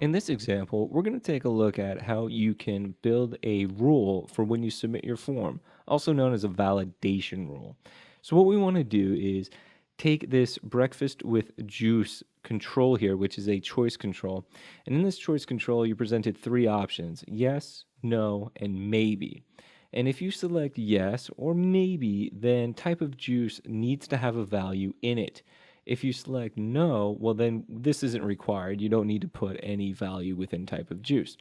In this example, we're going to take a look at how you can build a rule for when you submit your form, also known as a validation rule. So what we want to do is take this breakfast with juice control here, which is a choice control. And in this choice control, you presented three options: yes, no, and maybe. And if you select yes or maybe, then type of juice needs to have a value in it. If you select no, well, then this isn't required. You don't need to put any value within type of juice.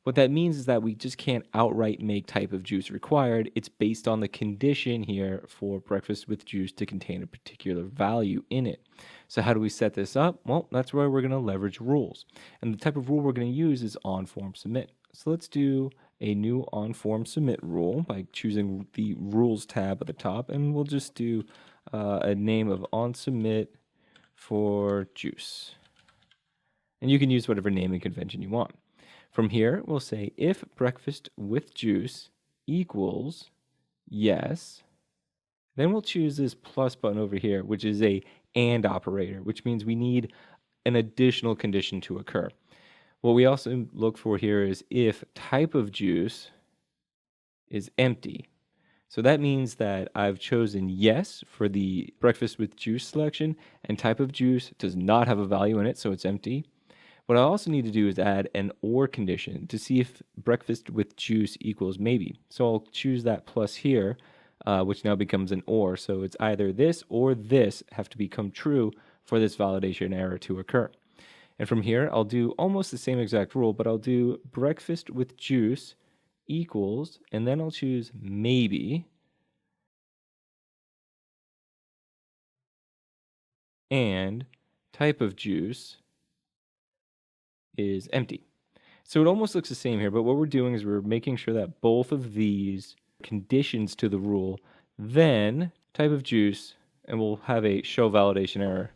What that means is that we just can't outright make type of juice required. It's based on the condition here for breakfast with juice to contain a particular value in it. So how do we set this up? Well, that's where we're going to leverage rules. And the type of rule we're going to use is on form submit. So let's do a new on form submit rule by choosing the rules tab at the top, and we'll just do a name of on submit for juice. And you can use whatever naming convention you want. From here, we'll say if breakfast with juice equals yes, then we'll choose this plus button over here, which is a and operator, which means we need an additional condition to occur. What we also look for here is if type of juice is empty. So that means that I've chosen yes for the breakfast with juice selection, and type of juice does not have a value in it, so it's empty. What I also need to do is add an or condition to see if breakfast with juice equals maybe. So I'll choose that plus here, which now becomes an or. So it's either this or this have to become true for this validation error to occur. And from here, I'll do almost the same exact rule, but I'll do breakfast with juice equals, and then I'll choose maybe, and type of juice is empty. So it almost looks the same here, but what we're doing is we're making sure that both of these conditions to the rule, then type of juice, and we'll have a show validation error,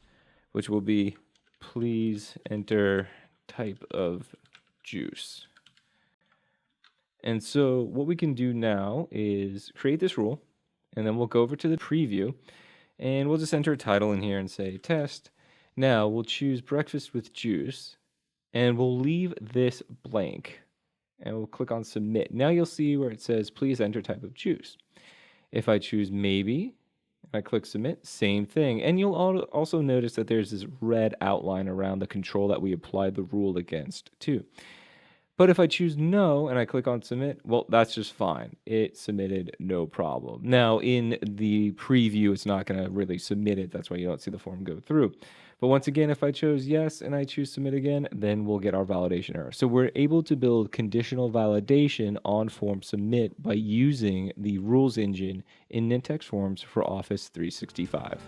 which will be please enter type of juice. And so what we can do now is create this rule, and then we'll go over to the preview, and we'll just enter a title in here and say test. Now we'll choose breakfast with juice, and we'll leave this blank, and we'll click on submit. Now you'll see where it says please enter type of juice. If I choose maybe, I click submit, same thing. And you'll also notice that there's this red outline around the control that we applied the rule against too. But if I choose no and I click on submit, well, that's just fine. It submitted no problem. Now, in the preview, it's not going to really submit it. That's why you don't see the form go through. But once again, if I chose yes and I choose submit again, then we'll get our validation error. So we're able to build conditional validation on form submit by using the rules engine in Nintex Forms for Office 365.